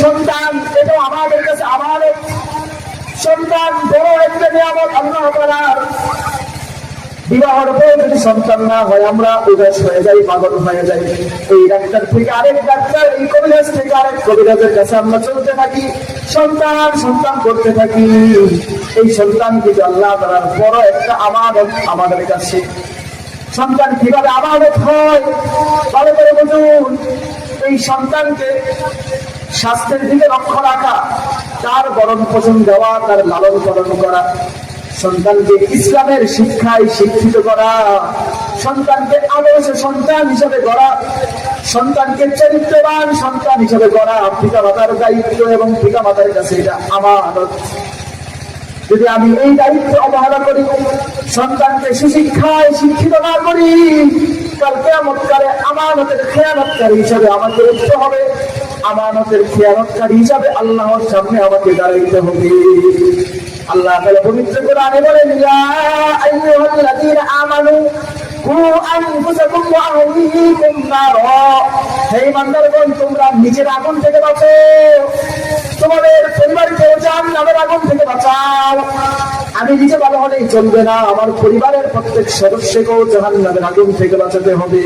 সন্তান এটাও আমাদের কাছে আমাদের। সন্তান বড় একটা নিয়ামত আল্লাহ তাআলার। বিবাহের পরে যদি সন্তান না হয় আমরা উদাস হয়ে যাই, পাগল হয়ে যাই। এই ডাক্তার থেকে আরেক ডাক্তার, এই কবিরাজ থেকে আরেক কবিরাজের কাছে আমরা চলতে থাকি, সন্তান সন্তান করতে থাকি। এই সন্তান কিন্তু আল্লাহ তাআলার বড় একটা আমানত আমাদের কাছে। সন্তান কিভাবে আমানত হয় ভালো করে বুঝুন। এই সন্তানকে স্বাস্থ্যের দিকে লক্ষ্য রাখা, তার ভরণ পোষণ দেওয়া, তার লালন পালন করা, সন্তানকে ইসলামের শিক্ষায় শিক্ষিত করা, সন্তানকে আদর্শ সন্তান হিসেবে গড়া, সন্তানকে চরিত্রবান সন্তান হিসেবে গড়া পিতা মাতার দায়িত্ব এবং পিতা মাতার কাছে এটা আমানত। যদি আমি এই দায়িত্ব অবহেলা করি, সন্তানকে সুশিক্ষায় শিক্ষিত না করি, কাল কিয়ামতকালে আমানতের খেয়ানতকারী হিসাবে আমাকে উঠতে হবে। আমানতের খেয়ানতকারী হিসাবে আল্লাহর সামনে আমাকে দাঁড়াইতে হবে। আল্লাহ তাআলা পবিত্র কোরআনে বলেন, ইয়া আইয়ুহাল্লাযীনা আমানু কু আনফুসাকুম ওয়া আহলিকুম নারা। হে ইমানদারগণ, তোমরা নিজের আগুন থেকে বাঁচো, তোমাদের পরিবারকে জাহান্নামের আগুন থেকে বাঁচাও। আমি নিজে ভালো হলেই চলবে না, আমার পরিবারের প্রত্যেক সদস্যকেও জাহান্নামের আগুন থেকে বাঁচাতে হবে।